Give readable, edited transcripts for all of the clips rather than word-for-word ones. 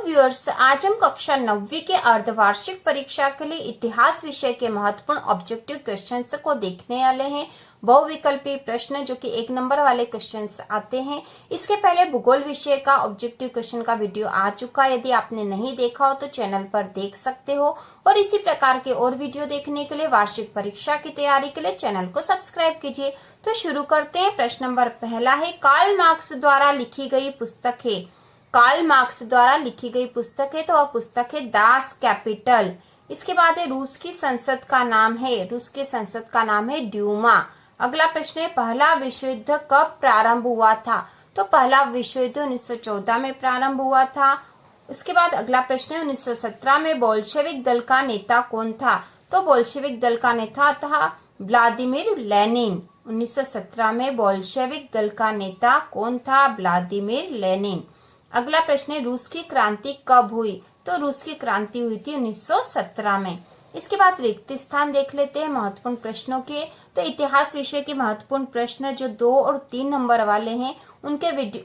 Viewers, आज हम कक्षा 9वीं के अर्धवार्षिक परीक्षा के लिए इतिहास विषय के महत्वपूर्ण ऑब्जेक्टिव क्वेश्चंस को देखने वाले हैं। बहुविकल्पी प्रश्न जो कि 1 नंबर वाले क्वेश्चंस आते हैं। इसके पहले भूगोल विषय का ऑब्जेक्टिव क्वेश्चन का वीडियो आ चुका है। यदि आपने नहीं देखा हो तो चैनल पर देख सकते हो और इसी प्रकार के और वीडियो देखने के लिए वार्षिक परीक्षा की तैयारी के लिए चैनल को सब्सक्राइब कीजिए। तो शुरू करते हैं। प्रश्न नंबर पहला है, कार्ल मार्क्स द्वारा लिखी गई पुस्तक है। कार्ल मार्क्स द्वारा लिखी गई पुस्तक है तो वह पुस्तक है दास कैपिटल। इसके बाद है, रूस की संसद का नाम है। रूस की संसद का नाम है ड्यूमा। अगला प्रश्न है, पहला विश्व युद्ध कब प्रारंभ हुआ था? तो पहला विश्व युद्ध 1914 में प्रारंभ हुआ था। इसके बाद अगला प्रश्न है, 1917 में बोल्शेविक दल का नेता कौन था? तो बोल्शेविक दल का नेता था व्लादिमीर लेनिन। 1917 में बोल्शेविक दल का नेता कौन था? Vladimir Lenin. अगला प्रश्न है, रूस की क्रांति कब हुई? तो रूस की क्रांति हुई थी 1917 में। इसके बाद रिक्त स्थान देख लेते हैं महत्वपूर्ण प्रश्नों के। तो इतिहास विषय के महत्वपूर्ण प्रश्न जो 2 और 3 नंबर वाले हैं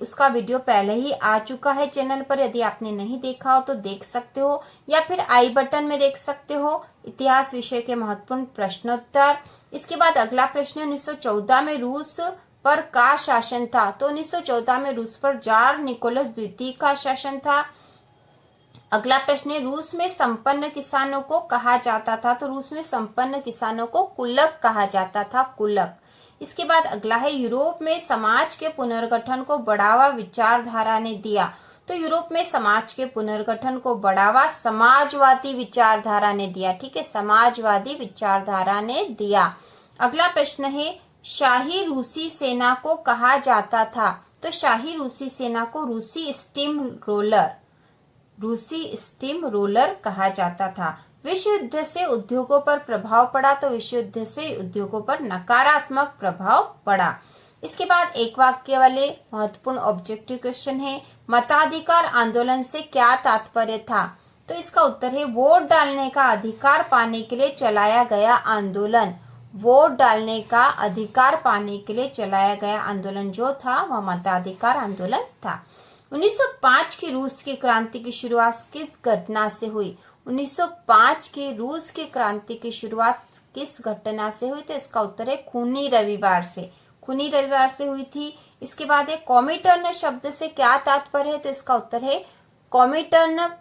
उसका वीडियो पहले ही आ चुका है चैनल पर। यदि आपने नहीं देखा हो तो देख सकते हो या फिर आई बटन में देख सकते हो इतिहास विषय के महत्वपूर्ण प्रश्नोत्तर। इसके बाद अगला प्रश्न, 1914 में रूस पर का शासन था? तो 1914 में रूस पर जार निकोलस द्वितीय का शासन था। अगला प्रश्न है, रूस में संपन्न किसानों को कहा जाता था? तो रूस में संपन्न किसानों को कुलक कहा जाता था, कुलक। इसके बाद अगला है, यूरोप में समाज के पुनर्गठन को बढ़ावा विचारधारा ने दिया? तो यूरोप में समाज के पुनर्गठन को बढ़ावा समाजवादी विचारधारा ने दिया। ठीक है, समाजवादी विचारधारा ने दिया। अगला प्रश्न है, शाही रूसी सेना को कहा जाता था? तो शाही रूसी सेना को रूसी स्टीम रोलर कहा जाता था। विश्व युद्ध से उद्योगों पर प्रभाव पड़ा? तो विश्व युद्ध से उद्योगों पर नकारात्मक प्रभाव पड़ा। इसके बाद एक वाक्य वाले महत्वपूर्ण ऑब्जेक्टिव क्वेश्चन है, मताधिकार आंदोलन से क्या तात्पर्य था? तो इसका उत्तर है, वोट डालने का अधिकार पाने के लिए चलाया गया आंदोलन। वोट डालने का अधिकार पाने के लिए चलाया गया आंदोलन जो था वह मताधिकार आंदोलन था। 1905 की रूस की क्रांति की शुरुआत किस घटना से हुई? 1905 की रूस की क्रांति की शुरुआत किस घटना से हुई? तो इसका उत्तर है खूनी रविवार से। खूनी रविवार से हुई थी। इसके बाद है, कॉमिटर्न शब्द से क्या तात्पर्य है? तो इसका उत्तर है कॉमिटर्न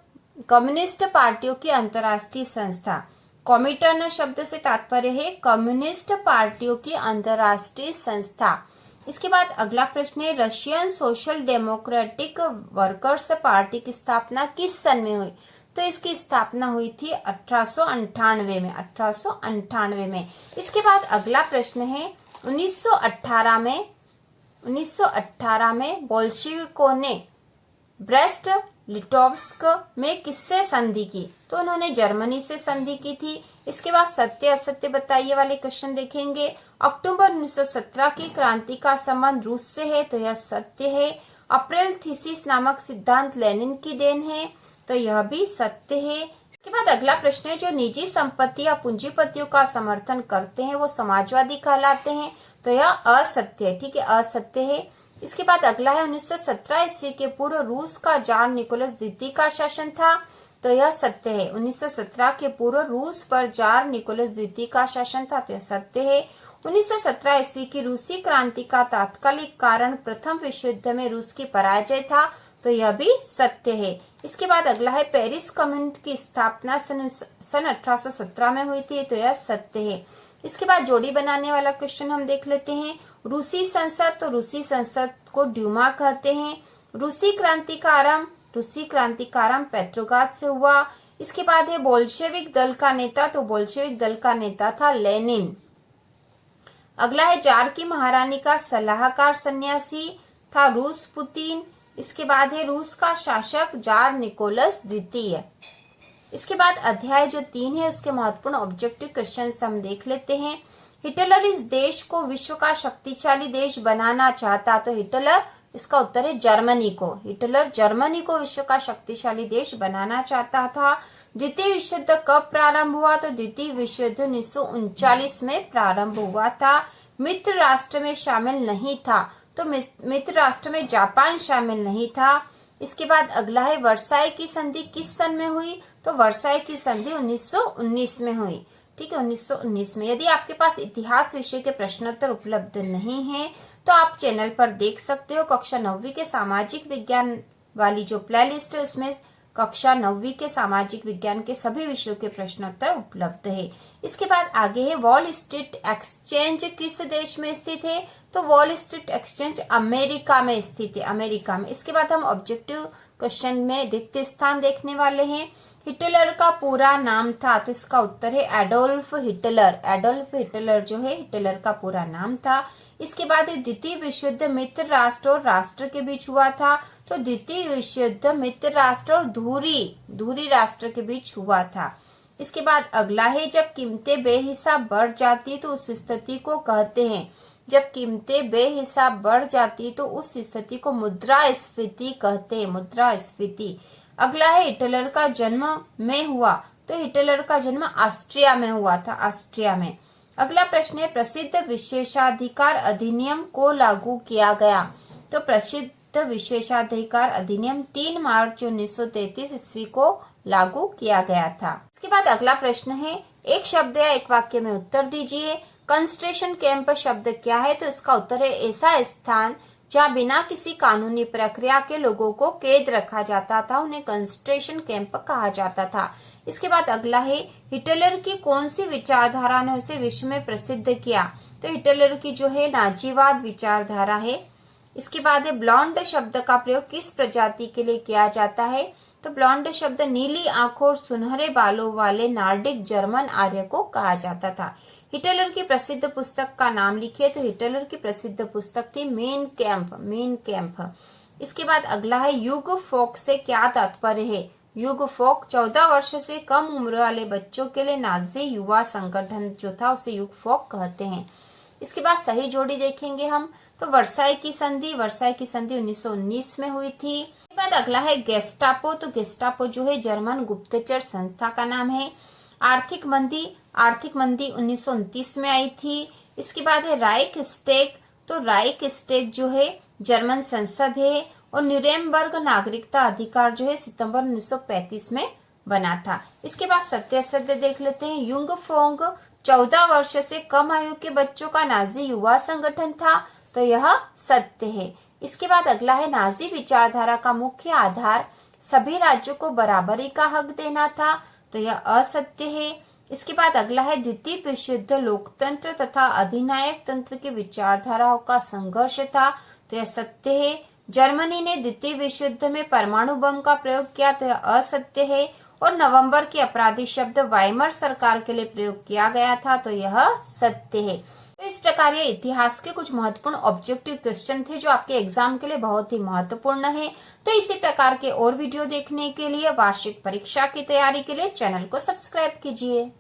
कम्युनिस्ट पार्टियों की अंतर्राष्ट्रीय संस्था। कॉमिटर्न शब्द से तात्पर्य है कम्युनिस्ट पार्टियों की अंतर्राष्ट्रीय संस्था। इसके बाद अगला प्रश्न है, Russian social democratic workers party की स्थापना किस सन में हुई? तो इसकी स्थापना हुई थी 1898 में। 1898 में। इसके बाद अगला प्रश्न है, 1918 में बोल्शेविकों ने ब्रेस्ट लिटोव्स्क में किससे संधि की? तो उन्होंने जर्मनी से संधि की थी। इसके बाद सत्य असत्य बताइए वाले क्वेश्चन देखेंगे। अक्टूबर 1917 की क्रांति का संबंध रूस से है? तो यह सत्य है। अप्रैल थीसिस नामक सिद्धांत लेनिन की देन है? तो यह भी सत्य है। इसके बाद अगला प्रश्न है, जो निजी संपत्ति या पूंजीपतियों का समर्थन करते हैं वो समाजवादी कहलाते हैं? तो यह असत्य है। ठीक है, असत्य है। इसके बाद अगला है, 1917 ईस्वी के पूर्व रूस का जार निकोलस द्वितीय का शासन था? तो यह सत्य है। 1917 के पूर्व रूस पर जार निकोलस द्वितीय का शासन था, तो यह सत्य है। 1917 ईस्वी की रूसी क्रांति का तात्कालिक कारण प्रथम विश्व युद्ध में रूस की पराजय था? तो यह भी सत्य है। इसके बाद अगला है, पेरिस कम्युनिट की स्थापना सन 1817 में हुई थी? तो यह सत्य है। इसके बाद जोड़ी बनाने वाला क्वेश्चन हम देख लेते हैं। रूसी संसद, तो रूसी संसद को ड्यूमा कहते हैं। रूसी क्रांति का आरंभ पेट्रोग्राद से हुआ। इसके बाद है, बोल्शेविक दल का नेता? तो बोल्शेविक दल का नेता था लेनिन। अगला है, जार की महारानी का सलाहकार सन्यासी था रूस पुतिन। इसके बाद है, रूस का शासक जार निकोलस द्वितीय। इसके बाद अध्याय जो 3 है उसके महत्वपूर्ण ऑब्जेक्टिव क्वेश्चन हम देख लेते हैं। हिटलर इस देश को विश्व का शक्तिशाली देश बनाना चाहता? तो हिटलर, इसका उत्तर है जर्मनी को। हिटलर जर्मनी को विश्व का शक्तिशाली देश बनाना चाहता था। द्वितीय विश्व युद्ध कब प्रारंभ हुआ? तो द्वितीय विश्व युद्ध 1939 में प्रारंभ हुआ था। मित्र राष्ट्र में शामिल नहीं था? तो मित्र राष्ट्र में जापान शामिल नहीं था। इसके बाद अगला है वर्साई की संधि किस सन में हुई, तो वर्साई की संधि 1919 में हुई। ठीक है, 1919 में। यदि आपके पास इतिहास विषय के प्रश्नोत्तर उपलब्ध नहीं है तो आप चैनल पर देख सकते हो। कक्षा 9वीं के सामाजिक विज्ञान वाली जो प्लेलिस्ट है उसमें कक्षा 9वीं के सामाजिक विज्ञान के सभी विषयों के प्रश्नोत्तर उपलब्ध है। इसके बाद आगे है वॉल स्ट्रीट एक्सचेंज किस देश में स्थित है, तो वॉल स्ट्रीट एक्सचेंज अमेरिका में स्थित है, अमेरिका में। इसके बाद हम ऑब्जेक्टिव क्वेश्चन में रिक्त स्थान देखने वाले हैं। हिटलर का पूरा नाम था, तो इसका उत्तर है एडोल्फ हिटलर। एडोल्फ हिटलर जो है हिटलर का पूरा नाम था। इसके बाद द्वितीय विश्व युद्ध मित्र राष्ट्र और राष्ट्र के बीच हुआ था, तो द्वितीय विश्व युद्ध मित्र राष्ट्र और धुरी राष्ट्र के बीच हुआ था। इसके बाद अगला है जब कीमतें बेहिसाब बढ़ जाती तो उस स्थिति को कहते हैं, जब कीमतें बेहिसाब बढ़ जाती तो उस स्थिति को मुद्रास्फीति कहते हैं, मुद्रास्फीति। अगला है हिटलर का जन्म में हुआ, तो हिटलर का जन्म ऑस्ट्रिया में हुआ था, ऑस्ट्रिया में। अगला प्रश्न है प्रसिद्ध विशेषाधिकार अधिनियम को लागू किया गया, तो प्रसिद्ध विशेषाधिकार अधिनियम 3 मार्च 1933 ईस्वी को लागू किया गया था। इसके बाद अगला प्रश्न है एक शब्द या एक वाक्य में उत्तर दीजिए। कंसंट्रेशन कैंप शब्द क्या है, तो इसका उत्तर है ऐसा स्थान जहाँ बिना किसी कानूनी प्रक्रिया के लोगों को कैद रखा जाता था, उन्हें कंसंट्रेशन कैंप कहा जाता था। इसके बाद अगला है हिटलर की कौन सी विचारधारा ने उसे विश्व में प्रसिद्ध किया, तो हिटलर की जो है नाजीवाद विचारधारा है। इसके बाद है ब्लॉन्ड शब्द का प्रयोग किस प्रजाति के लिए किया जाता है, तो ब्लॉन्ड शब्द नीली आंखों और सुनहरे बालों वाले नार्डिक जर्मन आर्य को कहा जाता था। हिटलर की प्रसिद्ध पुस्तक का नाम लिखिए, तो हिटलर की प्रसिद्ध पुस्तक थी मेन कैंप, मेन कैंप। इसके बाद अगला है युग फोक से क्या तात्पर्य है, युग फोक 14 वर्ष से कम उम्र वाले बच्चों के लिए नाजी युवा संगठन जो था उसे युग फोक कहते हैं। इसके बाद सही जोड़ी देखेंगे हम, तो वर्साई की संधि 1919 में हुई थी। इसके बाद अगला है गेस्टापो, तो गेस्टापो जो है जर्मन गुप्तचर संस्था का नाम है। आर्थिक मंदी 1929 में आई थी। इसके बाद है राइक स्टेक, तो राइक स्टेक जो है जर्मन संसद है। और न्यूरेमबर्ग नागरिकता अधिकार जो है सितंबर 1935 में बना था। इसके बाद सत्य असत्य देख लेते हैं। युंग फोंग 14 वर्ष से कम आयु के बच्चों का नाजी युवा संगठन था, तो यह सत्य है। इसके बाद अगला है नाजी विचारधारा का मुख्य आधार सभी राज्यों को बराबरी का हक देना था, तो यह असत्य है। इसके बाद अगला है द्वितीय विश्व युद्ध लोकतंत्र तथा अधिनायक तंत्र की विचारधाराओं का संघर्ष था, तो यह सत्य है। जर्मनी ने द्वितीय विश्व युद्ध में परमाणु बम का प्रयोग किया, तो यह असत्य है। और नवंबर के अपराधी शब्द वाइमर सरकार के लिए प्रयोग किया गया था, तो यह सत्य है। तो इस प्रकार ये इतिहास के कुछ महत्वपूर्ण ऑब्जेक्टिव क्वेश्चन थे जो आपके एग्जाम के लिए बहुत ही महत्वपूर्ण है। तो इसी प्रकार के और वीडियो देखने के लिए वार्षिक परीक्षा की तैयारी के लिए चैनल को सब्सक्राइब कीजिए।